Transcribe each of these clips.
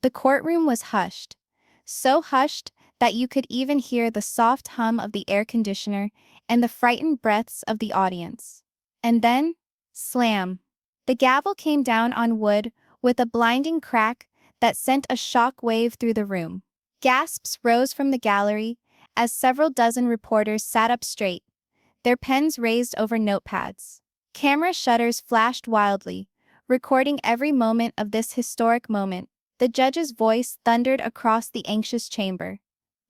The courtroom was hushed. So hushed that you could even hear the soft hum of the air conditioner and the frightened breaths of the audience. And then, slam. The gavel came down on wood with a blinding crack that sent a shock wave through the room. Gasps rose from the gallery as several dozen reporters sat up straight, their pens raised over notepads. Camera shutters flashed wildly, recording every moment of this historic moment. The judge's voice thundered across the anxious chamber.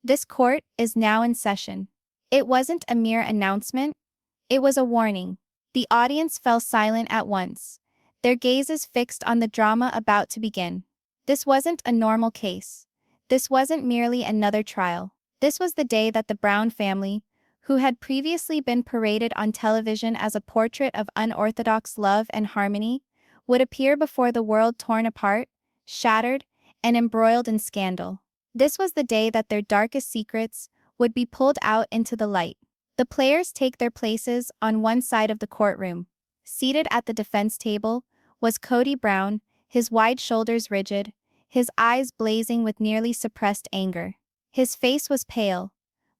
This court is now in session. It wasn't a mere announcement, it was a warning. The audience fell silent at once, their gazes fixed on the drama about to begin. This wasn't a normal case. This wasn't merely another trial. This was the day that the Brown family, who had previously been paraded on television as a portrait of unorthodox love and harmony, would appear before the world torn apart, shattered, and embroiled in scandal. This was the day that their darkest secrets would be pulled out into the light. The players take their places on one side of the courtroom. Seated at the defense table was Kody Brown, his wide shoulders rigid, his eyes blazing with nearly suppressed anger. His face was pale,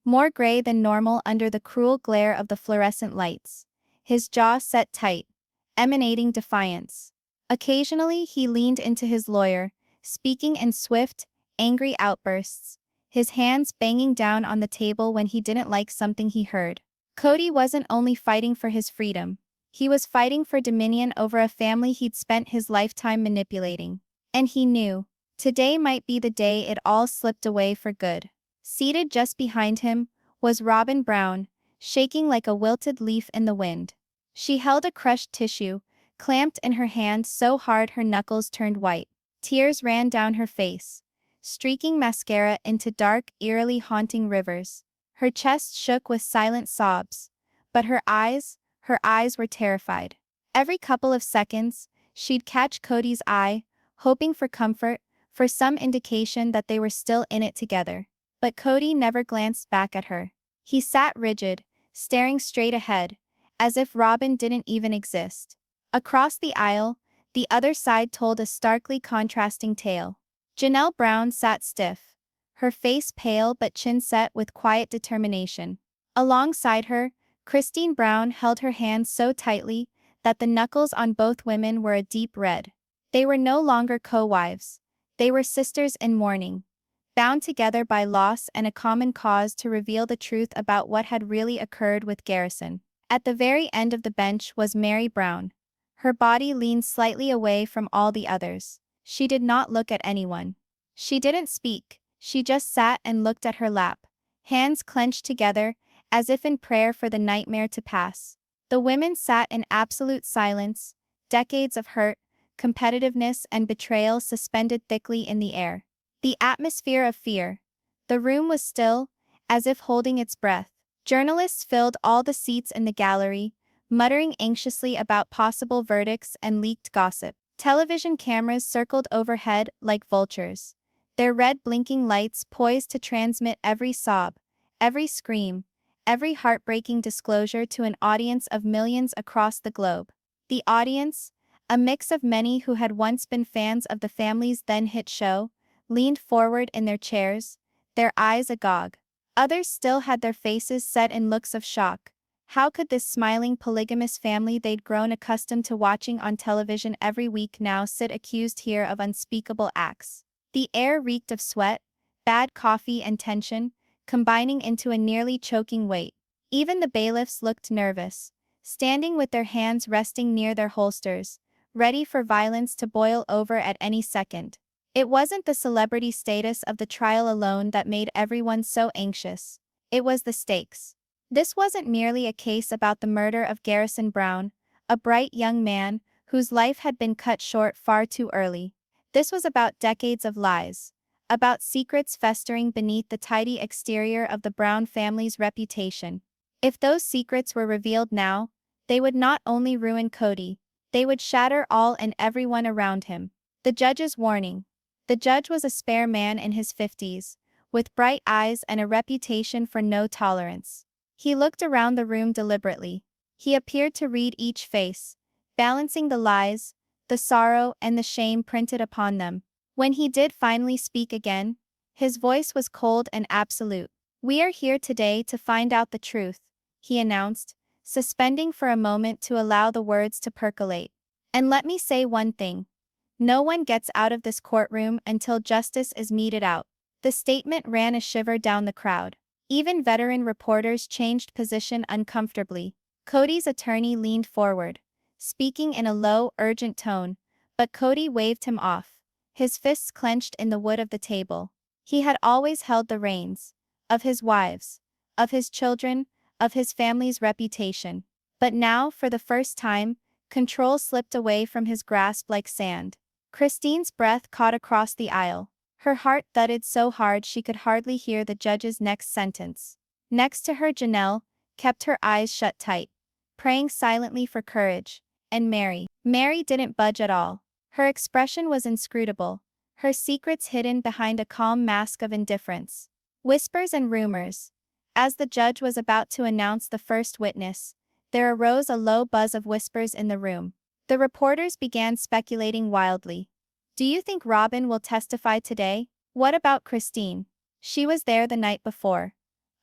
more gray than normal under the cruel glare of the fluorescent lights. His jaw set tight, emanating defiance. Occasionally he leaned into his lawyer, speaking in swift, angry outbursts, his hands banging down on the table when he didn't like something he heard. Kody wasn't only fighting for his freedom, he was fighting for dominion over a family he'd spent his lifetime manipulating. And he knew, today might be the day it all slipped away for good. Seated just behind him was Robyn Brown, shaking like a wilted leaf in the wind. She held a crushed tissue, clamped in her hand so hard her knuckles turned white. Tears ran down her face, streaking mascara into dark, eerily haunting rivers. Her chest shook with silent sobs, but her eyes were terrified. Every couple of seconds, she'd catch Kody's eye, hoping for comfort, for some indication that they were still in it together. But Kody never glanced back at her. He sat rigid, staring straight ahead, as if Robyn didn't even exist. Across the aisle, the other side told a starkly contrasting tale. Janelle Brown sat stiff, her face pale but chin set with quiet determination. Alongside her, Christine Brown held her hands so tightly that the knuckles on both women were a deep red. They were no longer co-wives. They were sisters in mourning, bound together by loss and a common cause to reveal the truth about what had really occurred with Garrison. At the very end of the bench was Meri Brown. Her body leaned slightly away from all the others. She did not look at anyone. She didn't speak, she just sat and looked at her lap, hands clenched together, as if in prayer for the nightmare to pass. The women sat in absolute silence, decades of hurt, competitiveness and betrayal suspended thickly in the air. The atmosphere of fear. The room was still, as if holding its breath. Journalists filled all the seats in the gallery, muttering anxiously about possible verdicts and leaked gossip. Television cameras circled overhead like vultures, their red blinking lights poised to transmit every sob, every scream, every heartbreaking disclosure to an audience of millions across the globe. The audience, a mix of many who had once been fans of the family's then-hit show, leaned forward in their chairs, their eyes agog. Others still had their faces set in looks of shock. How could this smiling polygamous family they'd grown accustomed to watching on television every week now sit accused here of unspeakable acts? The air reeked of sweat, bad coffee and tension, combining into a nearly choking weight. Even the bailiffs looked nervous, standing with their hands resting near their holsters, ready for violence to boil over at any second. It wasn't the celebrity status of the trial alone that made everyone so anxious. It was the stakes. This wasn't merely a case about the murder of Garrison Brown, a bright young man whose life had been cut short far too early. This was about decades of lies, about secrets festering beneath the tidy exterior of the Brown family's reputation. If those secrets were revealed now, they would not only ruin Kody, they would shatter all and everyone around him. The judge's warning. The judge was a spare man in his 50s, with bright eyes and a reputation for no tolerance. He looked around the room deliberately. He appeared to read each face, balancing the lies, the sorrow and the shame printed upon them. When he did finally speak again, his voice was cold and absolute. "We are here today to find out the truth," he announced, suspending for a moment to allow the words to percolate. "And let me say one thing. No one gets out of this courtroom until justice is meted out." The statement ran a shiver down the crowd. Even veteran reporters changed position uncomfortably. Kody's attorney leaned forward, speaking in a low, urgent tone, but Kody waved him off, his fists clenched in the wood of the table. He had always held the reins of his wives, of his children, of his family's reputation. But now, for the first time, control slipped away from his grasp like sand. Christine's breath caught across the aisle. Her heart thudded so hard she could hardly hear the judge's next sentence. Next to her, Janelle kept her eyes shut tight, praying silently for courage. And Meri didn't budge at all. Her expression was inscrutable, her secrets hidden behind a calm mask of indifference. Whispers and rumors. As the judge was about to announce the first witness, there arose a low buzz of whispers in the room. The reporters began speculating wildly. "Do you think Robyn will testify today? What about Christine? She was there the night before."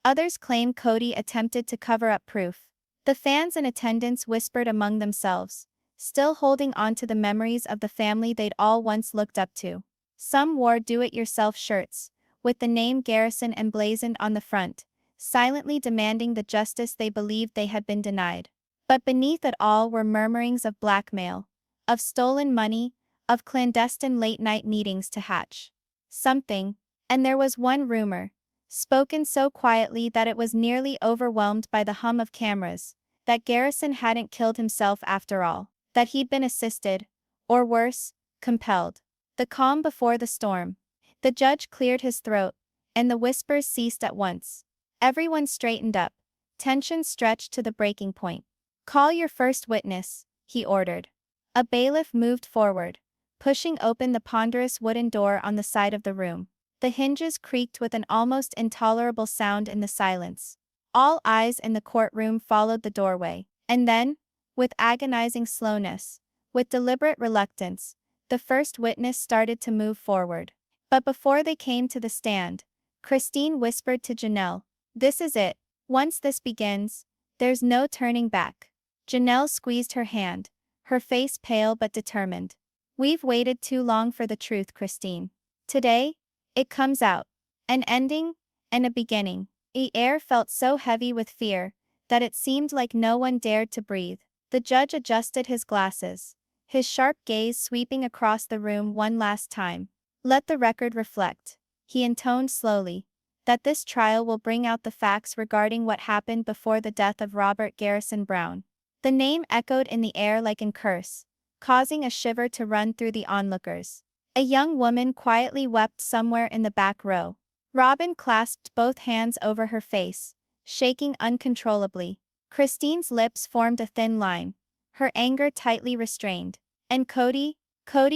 Others claimed Kody attempted to cover up proof. The fans in attendance whispered among themselves, still holding on to the memories of the family they'd all once looked up to. Some wore do-it-yourself shirts, with the name Garrison emblazoned on the front, silently demanding the justice they believed they had been denied. But beneath it all were murmurings of blackmail, of stolen money, of clandestine late-night meetings to hatch something. And there was one rumor, spoken so quietly that it was nearly overwhelmed by the hum of cameras, that Garrison hadn't killed himself after all, that he'd been assisted, or worse, compelled. The calm before the storm. The judge cleared his throat, and the whispers ceased at once. Everyone straightened up, tension stretched to the breaking point. "Call your first witness," he ordered. A bailiff moved forward, pushing open the ponderous wooden door on the side of the room. The hinges creaked with an almost intolerable sound in the silence. All eyes in the courtroom followed the doorway. And then, with agonizing slowness, with deliberate reluctance, the first witness started to move forward. But before they came to the stand, Christine whispered to Janelle, "This is it. Once this begins, there's no turning back." Janelle squeezed her hand, her face pale but determined. "We've waited too long for the truth, Christine. Today, it comes out. An ending, and a beginning." The air felt so heavy with fear that it seemed like no one dared to breathe. The judge adjusted his glasses, his sharp gaze sweeping across the room one last time. "Let the record reflect," he intoned slowly, "that this trial will bring out the facts regarding what happened before the death of Garrison Brown." The name echoed in the air like a curse, causing a shiver to run through the onlookers. A young woman quietly wept somewhere in the back row. Robyn clasped both hands over her face, shaking uncontrollably. Christine's lips formed a thin line, her anger tightly restrained. And Kody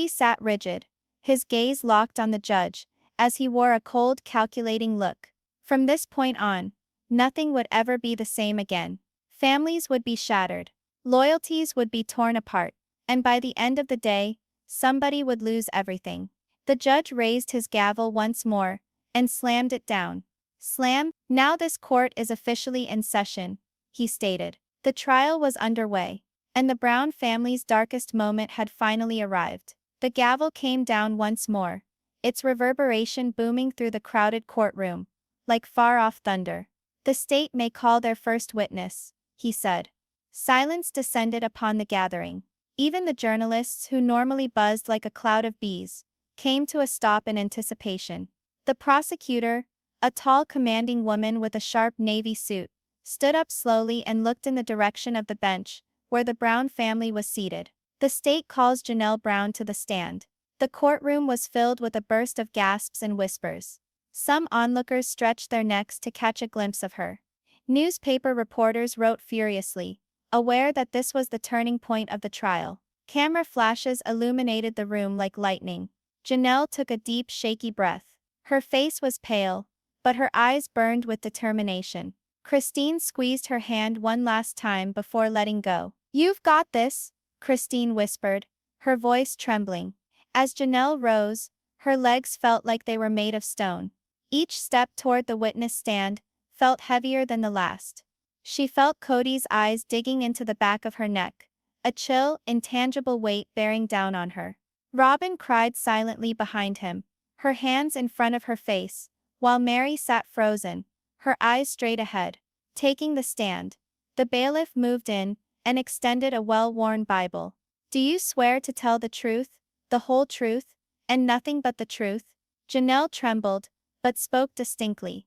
sat rigid, his gaze locked on the judge, as he wore a cold, calculating look. From this point on, nothing would ever be the same again. Families would be shattered, loyalties would be torn apart, and by the end of the day, somebody would lose everything. The judge raised his gavel once more, and slammed it down. Slam. "Now this court is officially in session," he stated. The trial was underway, and the Brown family's darkest moment had finally arrived. The gavel came down once more, its reverberation booming through the crowded courtroom, like far-off thunder. "The state may call their first witness," he said. Silence descended upon the gathering. Even the journalists, who normally buzzed like a cloud of bees, came to a stop in anticipation. The prosecutor, a tall commanding woman with a sharp navy suit, stood up slowly and looked in the direction of the bench, where the Brown family was seated. "The state calls Janelle Brown to the stand." The courtroom was filled with a burst of gasps and whispers. Some onlookers stretched their necks to catch a glimpse of her. Newspaper reporters wrote furiously, aware that this was the turning point of the trial. Camera flashes illuminated the room like lightning. Janelle took a deep, shaky breath. Her face was pale, but her eyes burned with determination. Christine squeezed her hand one last time before letting go. "You've got this," Christine whispered, her voice trembling. As Janelle rose, Her legs felt like they were made of stone. Each step toward the witness stand felt heavier than the last. She felt Kody's eyes digging into the back of her neck, a chill, intangible weight bearing down on her. Robyn cried silently behind him, her hands in front of her face, while Meri sat frozen, her eyes straight ahead. Taking the stand, the bailiff moved in and extended a well-worn Bible. "Do you swear to tell the truth, the whole truth, and nothing but the truth?" Janelle trembled, but spoke distinctly.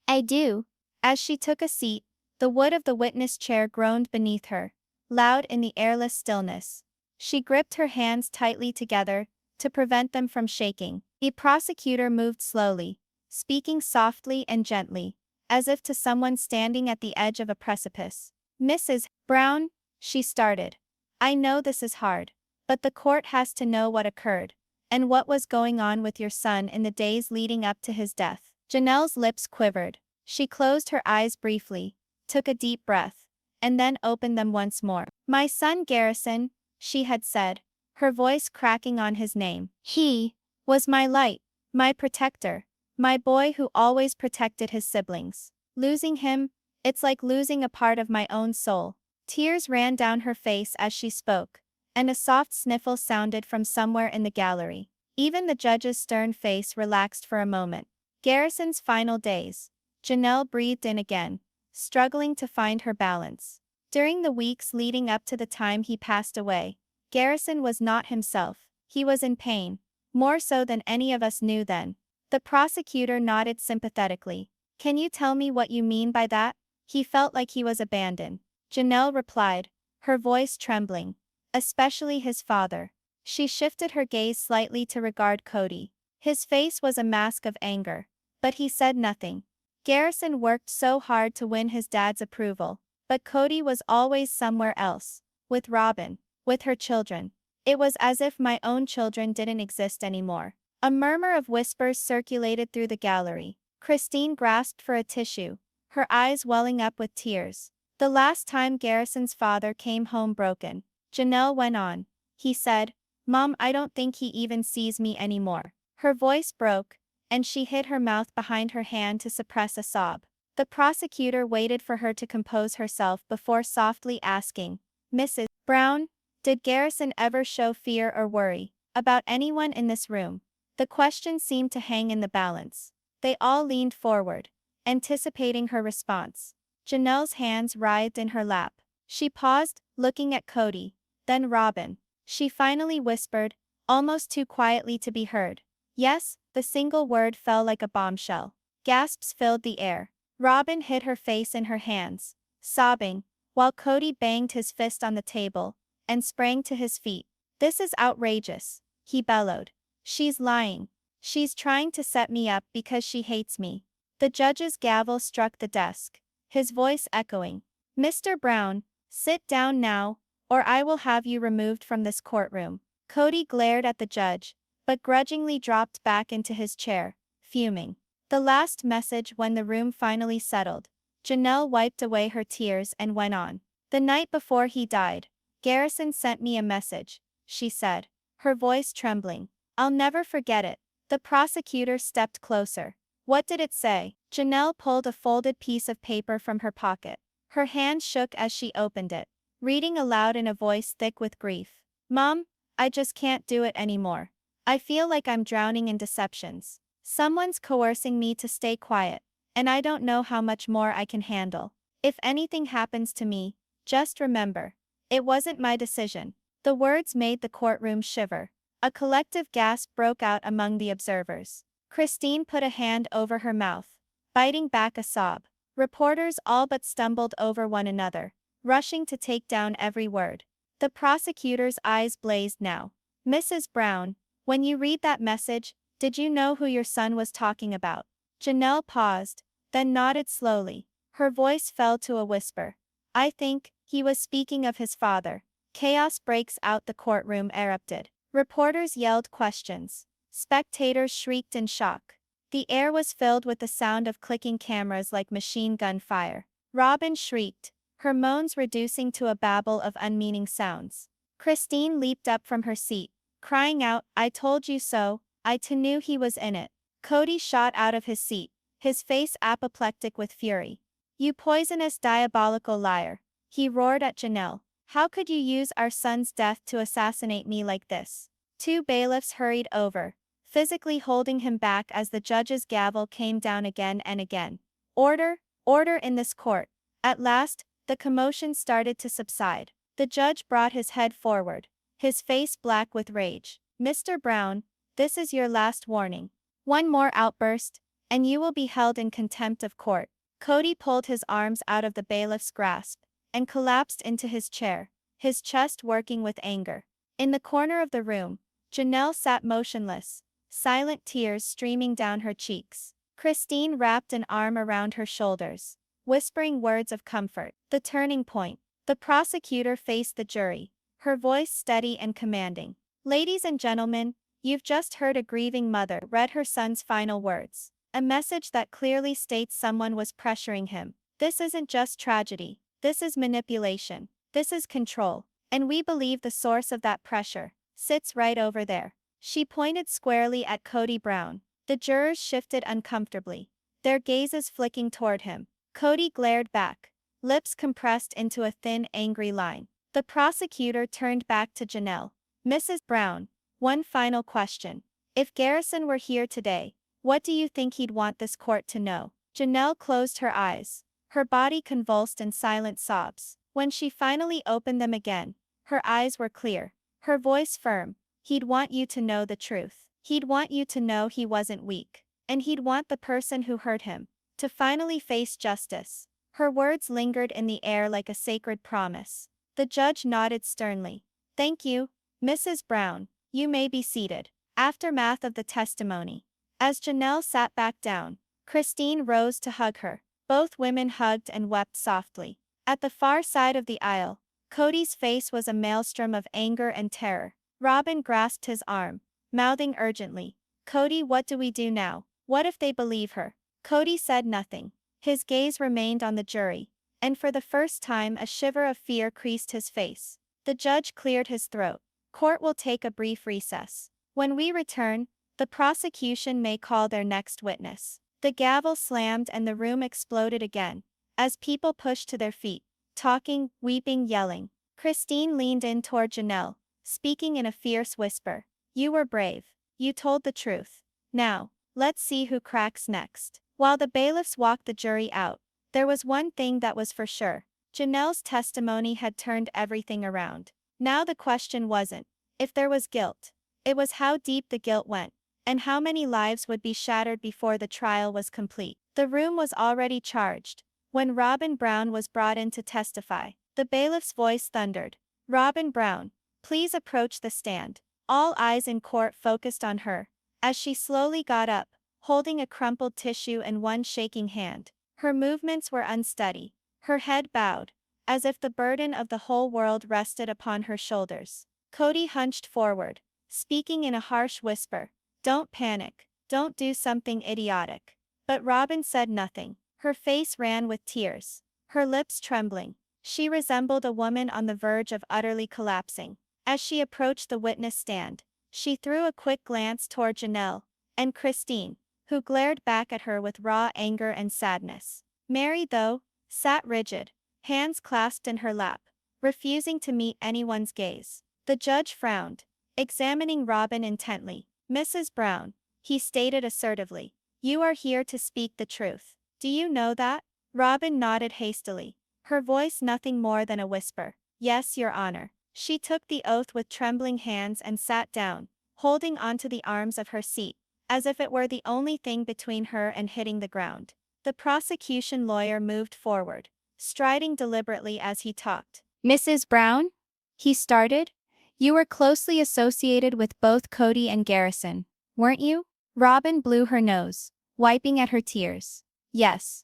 "I do." As she took a seat, the wood of the witness chair groaned beneath her, loud in the airless stillness. She gripped her hands tightly together to prevent them from shaking. The prosecutor moved slowly, speaking softly and gently, as if to someone standing at the edge of a precipice. "Mrs. Brown," she started. "I know this is hard, but the court has to know what occurred, and what was going on with your son in the days leading up to his death." Janelle's lips quivered. She closed her eyes briefly, took a deep breath, and then opened them once more. "My son Garrison," she had said, her voice cracking on his name. "He was my light, my protector, my boy who always protected his siblings. Losing him, it's like losing a part of my own soul." Tears ran down her face as she spoke, and a soft sniffle sounded from somewhere in the gallery. Even the judge's stern face relaxed for a moment. Garrison's final days. Janelle breathed in again, struggling to find her balance. During the weeks leading up to the time he passed away, Garrison was not himself. He was in pain, more so than any of us knew then. The prosecutor nodded sympathetically. "Can you tell me what you mean by that?" "He felt like he was abandoned," Janelle replied, her voice trembling. "Especially his father." She shifted her gaze slightly to regard Kody. His face was a mask of anger, but he said nothing. Garrison worked so hard to win his dad's approval, but Kody was always somewhere else, with Robyn, with her children. It was as if my own children didn't exist anymore. A murmur of whispers circulated through the gallery. Christine grasped for a tissue, her eyes welling up with tears. "The last time Garrison's father came home broken," Janelle went on, "he said, 'Mom, I don't think he even sees me anymore.'" Her voice broke, and she hid her mouth behind her hand to suppress a sob. The prosecutor waited for her to compose herself before softly asking, "Mrs. Brown, did Garrison ever show fear or worry about anyone in this room?" The question seemed to hang in the balance. They all leaned forward, anticipating her response. Janelle's hands writhed in her lap. She paused, looking at Kody, then Robyn. She finally whispered, almost too quietly to be heard, "Yes." The single word fell like a bombshell. Gasps filled the air. Robyn hid her face in her hands, sobbing, while Kody banged his fist on the table and sprang to his feet. "This is outrageous," he bellowed. "She's lying. She's trying to set me up because she hates me." The judge's gavel struck the desk, his voice echoing. "Mr. Brown, sit down now, or I will have you removed from this courtroom." Kody glared at the judge, but grudgingly dropped back into his chair, fuming. The last message. When the room finally settled, Janelle wiped away her tears and went on. "The night before he died, Garrison sent me a message," she said, her voice trembling. "I'll never forget it." The prosecutor stepped closer. "What did it say?" Janelle pulled a folded piece of paper from her pocket. Her hand shook as she opened it, reading aloud in a voice thick with grief. "Mom, I just can't do it anymore. I feel like I'm drowning in deceptions. Someone's coercing me to stay quiet, and I don't know how much more I can handle. If anything happens to me, just remember, it wasn't my decision." The words made the courtroom shiver. A collective gasp broke out among the observers. Christine put a hand over her mouth, biting back a sob. Reporters all but stumbled over one another, rushing to take down every word. The prosecutor's eyes blazed now. "Mrs. Brown, when you read that message, did you know who your son was talking about?" Janelle paused, then nodded slowly. Her voice fell to a whisper. "I think he was speaking of his father." Chaos breaks out. The courtroom erupted. Reporters yelled questions. Spectators shrieked in shock. The air was filled with the sound of clicking cameras like machine gun fire. Robyn shrieked, her moans reducing to a babble of unmeaning sounds. Christine leaped up from her seat, crying out, "I told you so, I too knew he was in it. Kody shot out of his seat, his face apoplectic with fury. You poisonous diabolical liar, he roared at Janelle. How could you use our son's death to assassinate me like this? Two bailiffs hurried over, physically holding him back as the judge's gavel came down again and again. Order, order in this court. At last, the commotion started to subside. The judge brought his head forward, his face black with rage. Mr. Brown, this is your last warning. One more outburst, and you will be held in contempt of court. Kody pulled his arms out of the bailiff's grasp and collapsed into his chair, his chest working with anger. In the corner of the room, Janelle sat motionless, silent tears streaming down her cheeks. Christine wrapped an arm around her shoulders, whispering words of comfort. The turning point. The prosecutor faced the jury, her voice steady and commanding. Ladies and gentlemen, you've just heard a grieving mother read her son's final words. A message that clearly states someone was pressuring him. This isn't just tragedy. This is manipulation. This is control. And we believe the source of that pressure sits right over there. She pointed squarely at Kody Brown. The jurors shifted uncomfortably, their gazes flicking toward him. Kody glared back, lips compressed into a thin, angry line. The prosecutor turned back to Janelle. Mrs. Brown, one final question. If Garrison were here today, what do you think he'd want this court to know? Janelle closed her eyes, her body convulsed in silent sobs. When she finally opened them again, her eyes were clear, her voice firm. He'd want you to know the truth. He'd want you to know he wasn't weak. And he'd want the person who hurt him to finally face justice. Her words lingered in the air like a sacred promise. The judge nodded sternly. Thank you, Mrs. Brown. You may be seated. Aftermath of the testimony. As Janelle sat back down, Christine rose to hug her. Both women hugged and wept softly. At the far side of the aisle, Kody's face was a maelstrom of anger and terror. Robyn grasped his arm, mouthing urgently, Kody, what do we do now? What if they believe her? Kody said nothing. His gaze remained on the jury, and for the first time a shiver of fear creased his face. The judge cleared his throat. Court will take a brief recess. When we return, the prosecution may call their next witness. The gavel slammed and the room exploded again, as people pushed to their feet, talking, weeping, yelling. Christine leaned in toward Janelle, speaking in a fierce whisper. You were brave. You told the truth. Now, let's see who cracks next. While the bailiffs walked the jury out, there was one thing that was for sure. Janelle's testimony had turned everything around. Now the question wasn't if there was guilt. It was how deep the guilt went, and how many lives would be shattered before the trial was complete. The room was already charged. When Robyn Brown was brought in to testify, the bailiff's voice thundered. Robyn Brown, please approach the stand. All eyes in court focused on her, as she slowly got up, holding a crumpled tissue in one shaking hand. Her movements were unsteady, her head bowed, as if the burden of the whole world rested upon her shoulders. Kody hunched forward, speaking in a harsh whisper. Don't panic, don't do something idiotic. But Robyn said nothing. Her face ran with tears, her lips trembling. She resembled a woman on the verge of utterly collapsing. As she approached the witness stand, she threw a quick glance toward Janelle and Christine, who glared back at her with raw anger and sadness. Meri, though, sat rigid, hands clasped in her lap, refusing to meet anyone's gaze. The judge frowned, examining Robyn intently. Mrs. Brown, he stated assertively, you are here to speak the truth. Do you know that? Robyn nodded hastily, her voice nothing more than a whisper. Yes, Your Honor. She took the oath with trembling hands and sat down, holding onto the arms of her seat, as if it were the only thing between her and hitting the ground. The prosecution lawyer moved forward, striding deliberately as he talked. Mrs. Brown? He started. You were closely associated with both Kody and Garrison, weren't you? Robyn blew her nose, wiping at her tears. Yes.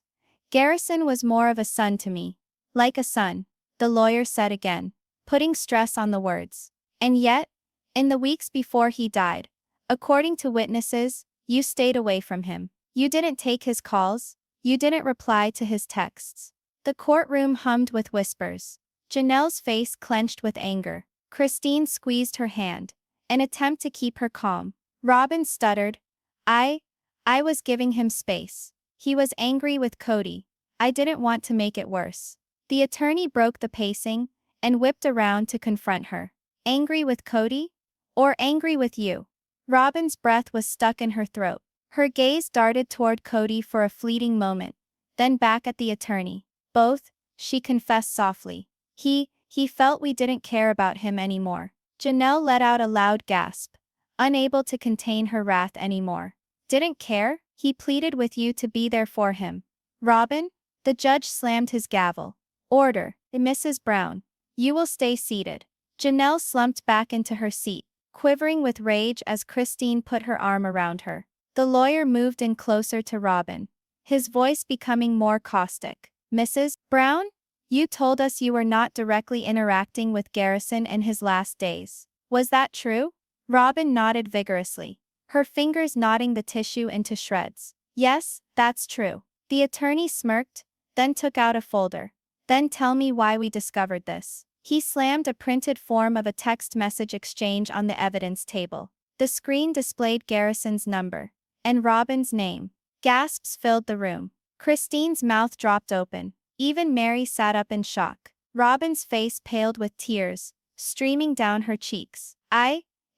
Garrison was more of a son to me. Like a son, the lawyer said again, putting stress on the words. And yet, in the weeks before he died, according to witnesses, you stayed away from him. You didn't take his calls, you didn't reply to his texts. The courtroom hummed with whispers. Janelle's face clenched with anger. Christine squeezed her hand, an attempt to keep her calm. Robyn stuttered. I I was giving him space. He was angry with Kody. I didn't want to make it worse. The attorney broke the pacing and whipped around to confront her. Angry with Kody? Or angry with you? Robyn's breath was stuck in her throat. Her gaze darted toward Kody for a fleeting moment, then back at the attorney. Both, she confessed softly. He felt we didn't care about him anymore. Janelle let out a loud gasp, unable to contain her wrath anymore. Didn't care? He pleaded with you to be there for him. Robyn? The judge slammed his gavel. Order, Mrs. Brown. You will stay seated. Janelle slumped back into her seat, quivering with rage as Christine put her arm around her. The lawyer moved in closer to Robyn, his voice becoming more caustic. Mrs. Brown? You told us you were not directly interacting with Garrison in his last days. Was that true? Robyn nodded vigorously, her fingers knotting the tissue into shreds. Yes, that's true. The attorney smirked, then took out a folder. Then tell me why we discovered this. He slammed a printed form of a text message exchange on the evidence table. The screen displayed Garrison's number and Robyn's name. Gasps filled the room. Christine's mouth dropped open. Even Meri sat up in shock. Robyn's face paled with tears, streaming down her cheeks.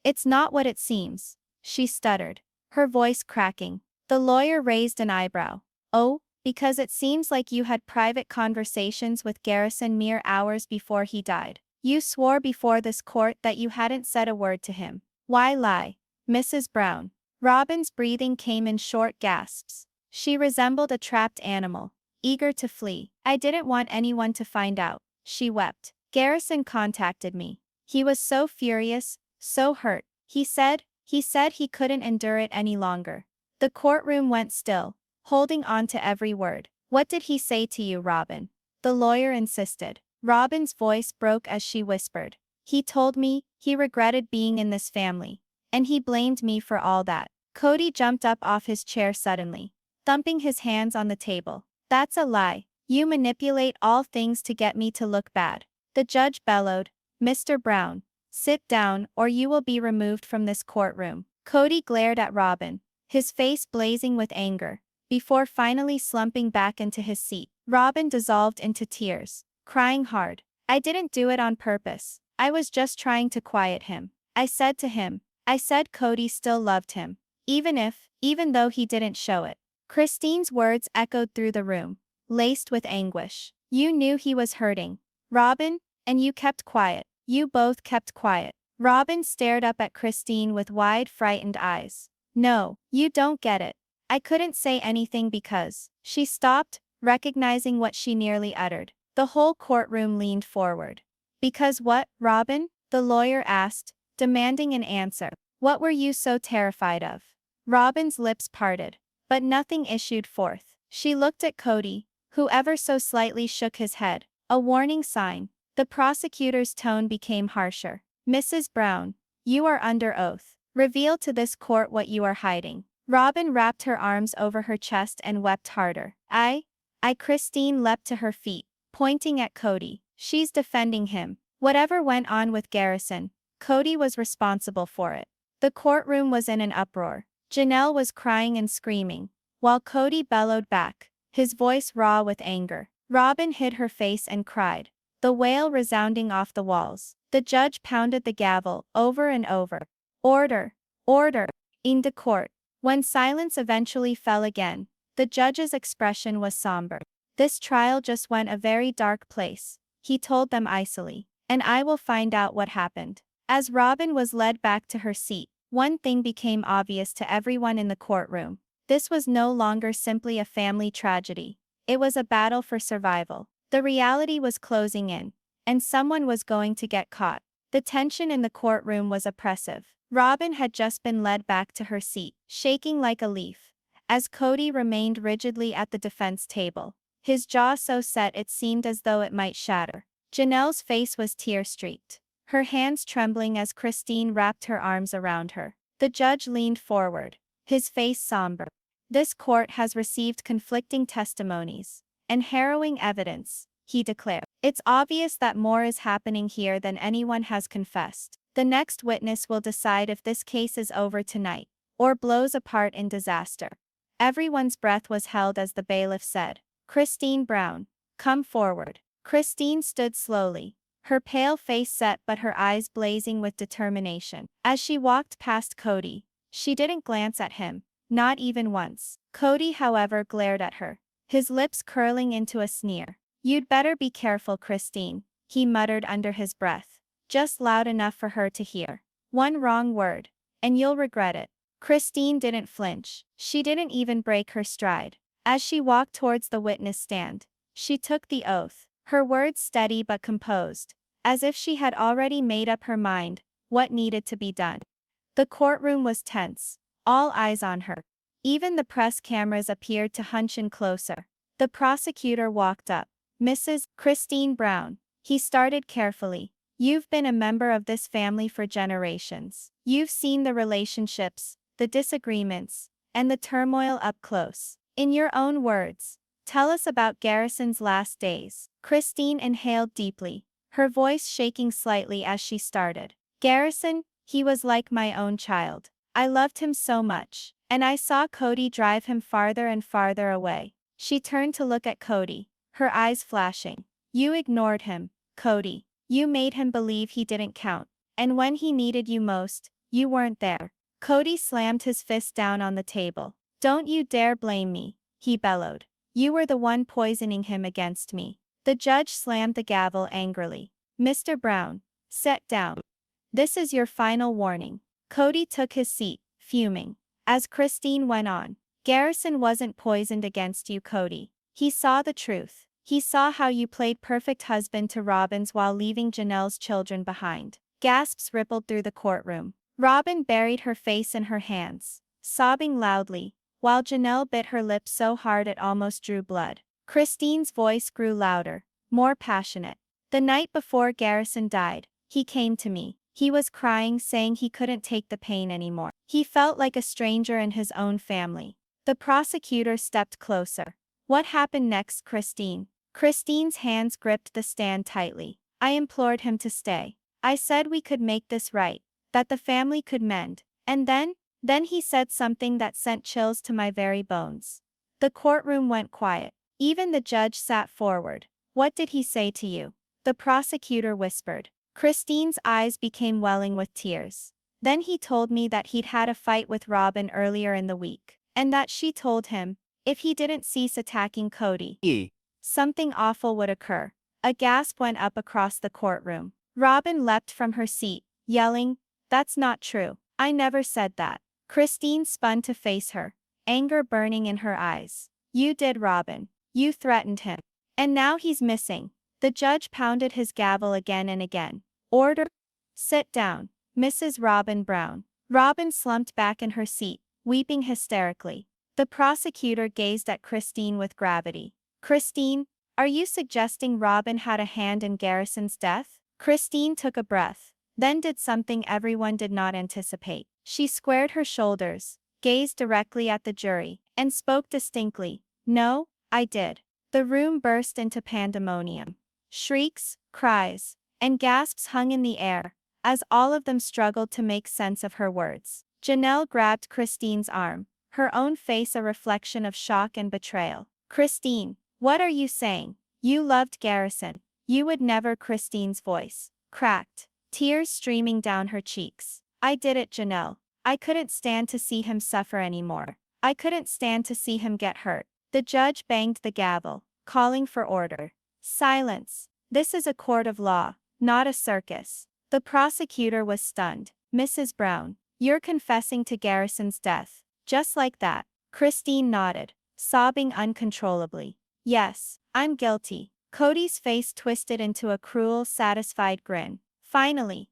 It's not what it seems, she stuttered, her voice cracking. The lawyer raised an eyebrow. Oh, because it seems like you had private conversations with Garrison mere hours before he died. You swore before this court that you hadn't said a word to him. Why lie, Mrs. Brown? Robyn's breathing came in short gasps. She resembled a trapped animal, eager to flee. I didn't want anyone to find out, she wept. Garrison contacted me. He was so furious, so hurt. He said he couldn't endure it any longer. The courtroom went still, holding on to every word. What did he say to you, Robyn? The lawyer insisted. Robyn's voice broke as she whispered. He told me he regretted being in this family, and he blamed me for all that. Kody jumped up off his chair suddenly, thumping his hands on the table. That's a lie. You manipulate all things to get me to look bad. The judge bellowed. Mr. Brown, sit down or you will be removed from this courtroom. Kody glared at Robyn, his face blazing with anger, before finally slumping back into his seat. Robyn dissolved into tears, crying hard. I didn't do it on purpose. I was just trying to quiet him. I said Kody still loved him, even though he didn't show it. Christine's words echoed through the room, laced with anguish. You knew he was hurting, Robyn, and you kept quiet. You both kept quiet. Robyn stared up at Christine with wide, frightened eyes. No, you don't get it. I couldn't say anything because. She stopped, recognizing what she nearly uttered. The whole courtroom leaned forward. Because what, Robyn? The lawyer asked, demanding an answer. What were you so terrified of? Robyn's lips parted, but nothing issued forth. She looked at Kody, who ever so slightly shook his head, a warning sign. The prosecutor's tone became harsher. Mrs. Brown, you are under oath. Reveal to this court what you are hiding. Robyn wrapped her arms over her chest and wept harder. Christine leapt to her feet, pointing at Kody. She's defending him. Whatever went on with Garrison, Kody was responsible for it. The courtroom was in an uproar. Janelle was crying and screaming, while Kody bellowed back, his voice raw with anger. Robyn hid her face and cried, the wail resounding off the walls. The judge pounded the gavel over and over. Order! Order! In the court. When silence eventually fell again, the judge's expression was somber. This trial just went a very dark place, he told them icily, and I will find out what happened. As Robyn was led back to her seat, one thing became obvious to everyone in the courtroom. This was no longer simply a family tragedy. It was a battle for survival. The reality was closing in, and someone was going to get caught. The tension in the courtroom was oppressive. Robyn had just been led back to her seat, shaking like a leaf, as Kody remained rigidly at the defense table, his jaw so set it seemed as though it might shatter. Janelle's face was tear-streaked, her hands trembling as Christine wrapped her arms around her. The judge leaned forward, his face somber. This court has received conflicting testimonies and harrowing evidence, he declared. It's obvious that more is happening here than anyone has confessed. The next witness will decide if this case is over tonight. or blows apart in disaster. Everyone's breath was held as the bailiff said, "Christine Brown, come forward." Christine stood slowly, her pale face set but her eyes blazing with determination. As she walked past Kody, she didn't glance at him, not even once. Kody, however, glared at her, his lips curling into a sneer. "You'd better be careful, Christine," he muttered under his breath, just loud enough for her to hear. "One wrong word, and you'll regret it." Christine didn't flinch. She didn't even break her stride. As she walked towards the witness stand, she took the oath, her words steady but composed, as if she had already made up her mind what needed to be done. The courtroom was tense, all eyes on her. Even the press cameras appeared to hunch in closer. The prosecutor walked up. "Mrs. Christine Brown," he started carefully, "you've been a member of this family for generations. You've seen the relationships, the disagreements, and the turmoil up close. In your own words, tell us about Garrison's last days." Christine inhaled deeply, her voice shaking slightly as she started. "Garrison, he was like my own child. I loved him so much, and I saw Kody drive him farther and farther away." She turned to look at Kody, her eyes flashing. "You ignored him, Kody. You made him believe he didn't count, and when he needed you most, you weren't there." Kody slammed his fist down on the table. "Don't you dare blame me," he bellowed. "You were the one poisoning him against me." The judge slammed the gavel angrily. "Mr. Brown, sit down. This is your final warning." Kody took his seat, fuming. As Christine went on, "Garrison wasn't poisoned against you, Kody. He saw the truth. He saw how you played perfect husband to Robyn's while leaving Janelle's children behind." Gasps rippled through the courtroom. Robyn buried her face in her hands, sobbing loudly, while Janelle bit her lip so hard it almost drew blood. Christine's voice grew louder, more passionate. "The night before Garrison died, he came to me. He was crying, saying he couldn't take the pain anymore. He felt like a stranger in his own family." The prosecutor stepped closer. "What happened next, Christine?" Christine's hands gripped the stand tightly. "I implored him to stay. I said we could make this right, that the family could mend, and then he said something that sent chills to my very bones." The courtroom went quiet. Even the judge sat forward. "What did he say to you?" the prosecutor whispered. Christine's eyes became welling with tears. "Then he told me that he'd had a fight with Robyn earlier in the week, and that she told him, if he didn't cease attacking Kody, something awful would occur." A gasp went up across the courtroom. Robyn leapt from her seat, yelling, "That's not true. I never said that." Christine spun to face her, anger burning in her eyes. "You did, Robyn. You threatened him. And now he's missing." The judge pounded his gavel again and again. "Order! Sit down, Mrs. Robyn Brown." Robyn slumped back in her seat, weeping hysterically. The prosecutor gazed at Christine with gravity. "Christine, are you suggesting Robyn had a hand in Garrison's death?" Christine took a breath, then did something everyone did not anticipate. She squared her shoulders, gazed directly at the jury, and spoke distinctly. "No, I did." The room burst into pandemonium. Shrieks, cries, and gasps hung in the air, as all of them struggled to make sense of her words. Janelle grabbed Christine's arm, her own face a reflection of shock and betrayal. "Christine, what are you saying? You loved Garrison. You would never." Christine's voice cracked, tears streaming down her cheeks. "I did it, Janelle. I couldn't stand to see him suffer anymore. I couldn't stand to see him get hurt." The judge banged the gavel, calling for order. "Silence. This is a court of law, not a circus." The prosecutor was stunned. "Mrs. Brown, you're confessing to Garrison's death, just like that?" Christine nodded, sobbing uncontrollably. "Yes, I'm guilty." Kody's face twisted into a cruel, satisfied grin. Finally,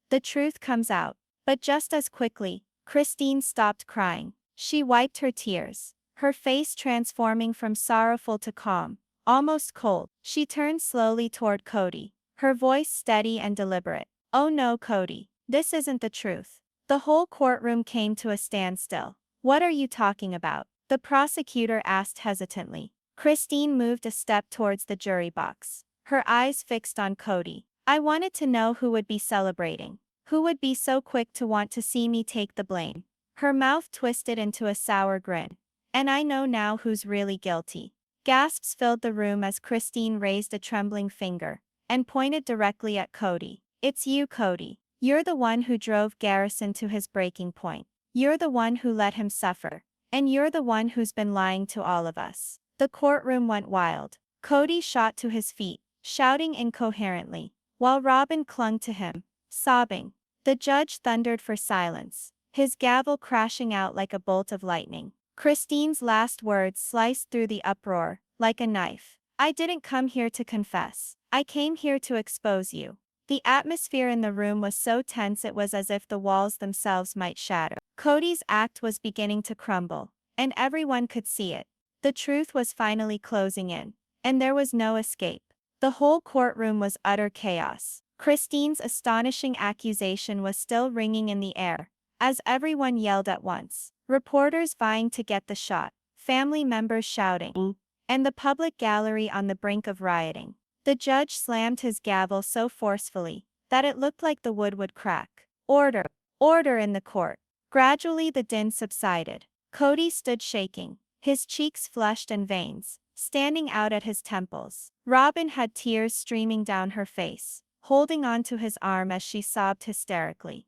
the truth comes out." But just as quickly, Christine stopped crying. She wiped her tears, her face transforming from sorrowful to calm, almost cold. She turned slowly toward Kody, her voice steady and deliberate. "Oh no, Kody, this isn't the truth." The whole courtroom came to a standstill. "What are you talking about?" the prosecutor asked hesitantly. Christine moved a step towards the jury box, her eyes fixed on Kody. "I wanted to know who would be celebrating. Who would be so quick to want to see me take the blame." Her mouth twisted into a sour grin. And I know now who's really guilty. Gasps filled the room as Christine raised a trembling finger and pointed directly at Kody. It's you, Kody. You're the one who drove Garrison to his breaking point. You're the one who let him suffer. And you're the one who's been lying to all of us. The courtroom went wild. Kody shot to his feet, shouting incoherently, while Robyn clung to him, sobbing. The judge thundered for silence, his gavel crashing out like a bolt of lightning. Christine's last words sliced through the uproar, like a knife. I didn't come here to confess. I came here to expose you. The atmosphere in the room was so tense it was as if the walls themselves might shatter. Kody's act was beginning to crumble, and everyone could see it. The truth was finally closing in, and there was no escape. The whole courtroom was utter chaos. Christine's astonishing accusation was still ringing in the air, as everyone yelled at once. Reporters vying to get the shot, family members shouting, and the public gallery on the brink of rioting. The judge slammed his gavel so forcefully that it looked like the wood would crack. Order! Order in the court! Gradually the din subsided. Kody stood shaking, his cheeks flushed and veins standing out at his temples. Robyn had tears streaming down her face, holding onto his arm as she sobbed hysterically.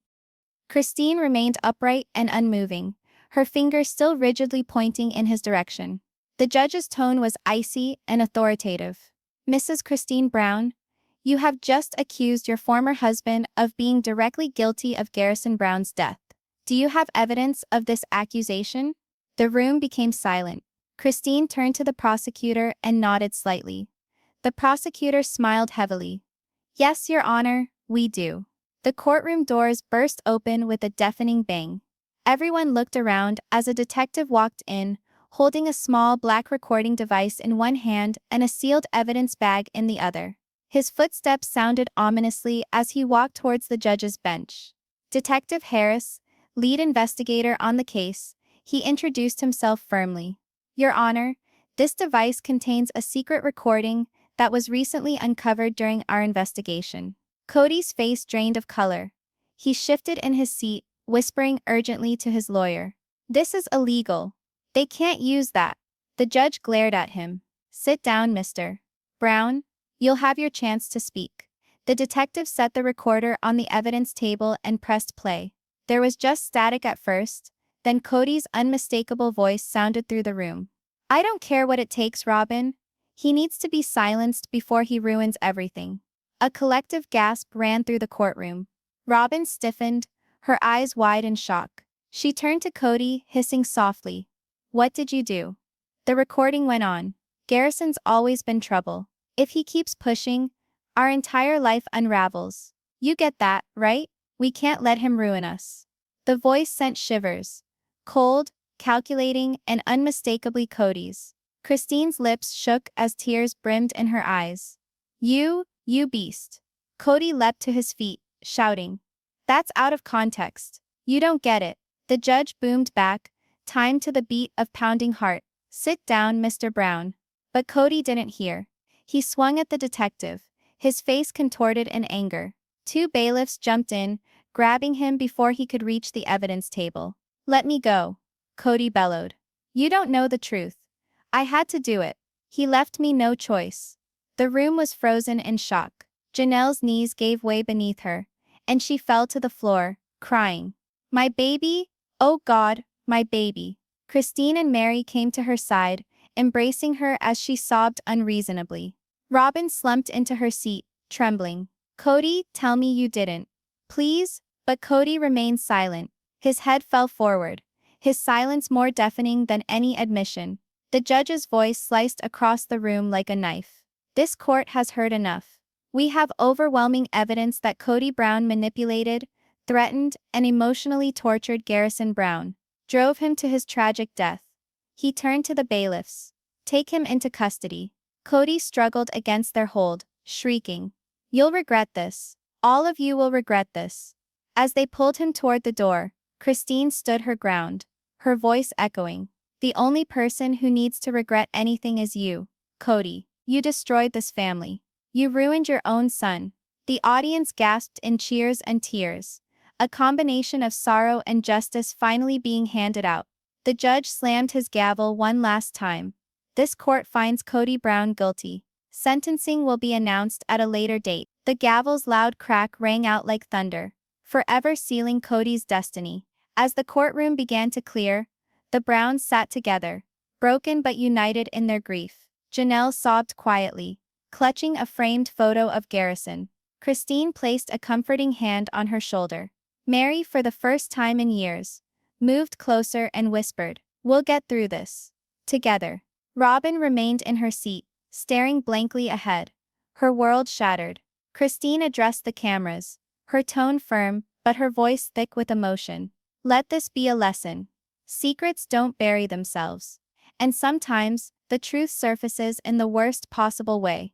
Christine remained upright and unmoving, her finger still rigidly pointing in his direction. The judge's tone was icy and authoritative. Mrs. Christine Brown, you have just accused your former husband of being directly guilty of Garrison Brown's death. Do you have evidence of this accusation? The room became silent. Christine turned to the prosecutor and nodded slightly. The prosecutor smiled heavily. Yes, Your Honor, we do. The courtroom doors burst open with a deafening bang. Everyone looked around as a detective walked in, holding a small black recording device in one hand and a sealed evidence bag in the other. His footsteps sounded ominously as he walked towards the judge's bench. Detective Harris, lead investigator on the case, he introduced himself firmly. Your Honor, this device contains a secret recording that was recently uncovered during our investigation. Kody's face drained of color. He shifted in his seat, whispering urgently to his lawyer. This is illegal. They can't use that. The judge glared at him. Sit down, Mr. Brown. You'll have your chance to speak. The detective set the recorder on the evidence table and pressed play. There was just static at first, then Kody's unmistakable voice sounded through the room. I don't care what it takes, Robyn. He needs to be silenced before he ruins everything. A collective gasp ran through the courtroom. Robyn stiffened, her eyes wide in shock. She turned to Kody, hissing softly. What did you do? The recording went on. Garrison's always been trouble. If he keeps pushing, our entire life unravels. You get that, right? We can't let him ruin us. The voice sent shivers. Cold, calculating, and unmistakably Kody's. Christine's lips shook as tears brimmed in her eyes. You beast. Kody leapt to his feet, shouting. That's out of context. You don't get it. The judge boomed back, timed to the beat of pounding heart. Sit down, Mr. Brown. But Kody didn't hear. He swung at the detective, his face contorted in anger. Two bailiffs jumped in, grabbing him before he could reach the evidence table. Let me go, Kody bellowed. You don't know the truth. I had to do it. He left me no choice. The room was frozen in shock. Janelle's knees gave way beneath her, and she fell to the floor, crying. My baby? Oh God, my baby. Christine and Meri came to her side, embracing her as she sobbed unreasonably. Robyn slumped into her seat, trembling. Kody, tell me you didn't. Please? But Kody remained silent. His head fell forward, his silence more deafening than any admission. The judge's voice sliced across the room like a knife. This court has heard enough. We have overwhelming evidence that Kody Brown manipulated, threatened, and emotionally tortured Garrison Brown, drove him to his tragic death. He turned to the bailiffs. Take him into custody. Kody struggled against their hold, shrieking. You'll regret this. All of you will regret this. As they pulled him toward the door, Christine stood her ground, her voice echoing. The only person who needs to regret anything is you, Kody. You destroyed this family. You ruined your own son. The audience gasped in cheers and tears. a combination of sorrow and justice finally being handed out. The judge slammed his gavel one last time. This court finds Kody Brown guilty. Sentencing will be announced at a later date. The gavel's loud crack rang out like thunder, forever sealing Kody's destiny. As the courtroom began to clear, the Browns sat together, broken but united in their grief. Janelle sobbed quietly, clutching a framed photo of Garrison. Christine placed a comforting hand on her shoulder. Meri, for the first time in years, moved closer and whispered, "We'll get through this together." Robyn remained in her seat, staring blankly ahead, her world shattered. Christine addressed the cameras, her tone firm, but her voice thick with emotion. "Let this be a lesson. Secrets don't bury themselves. And sometimes, the truth surfaces in the worst possible way."